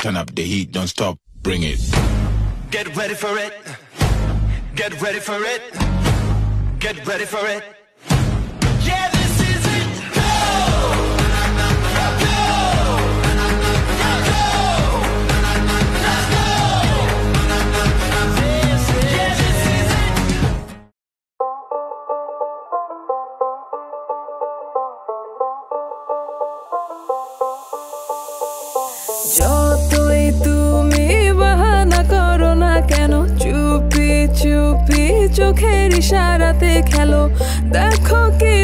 Turn up the heat, don't stop, bring it. Get ready for it. Get ready for it. Get ready for it. Yeah, this is it. Go! Go! Go! Let's go! Yeah, this is it. যতই তুমি বাহানা করো না কেন, চুপি চুপি চোখের ইশারাতে খেলো, দেখো কি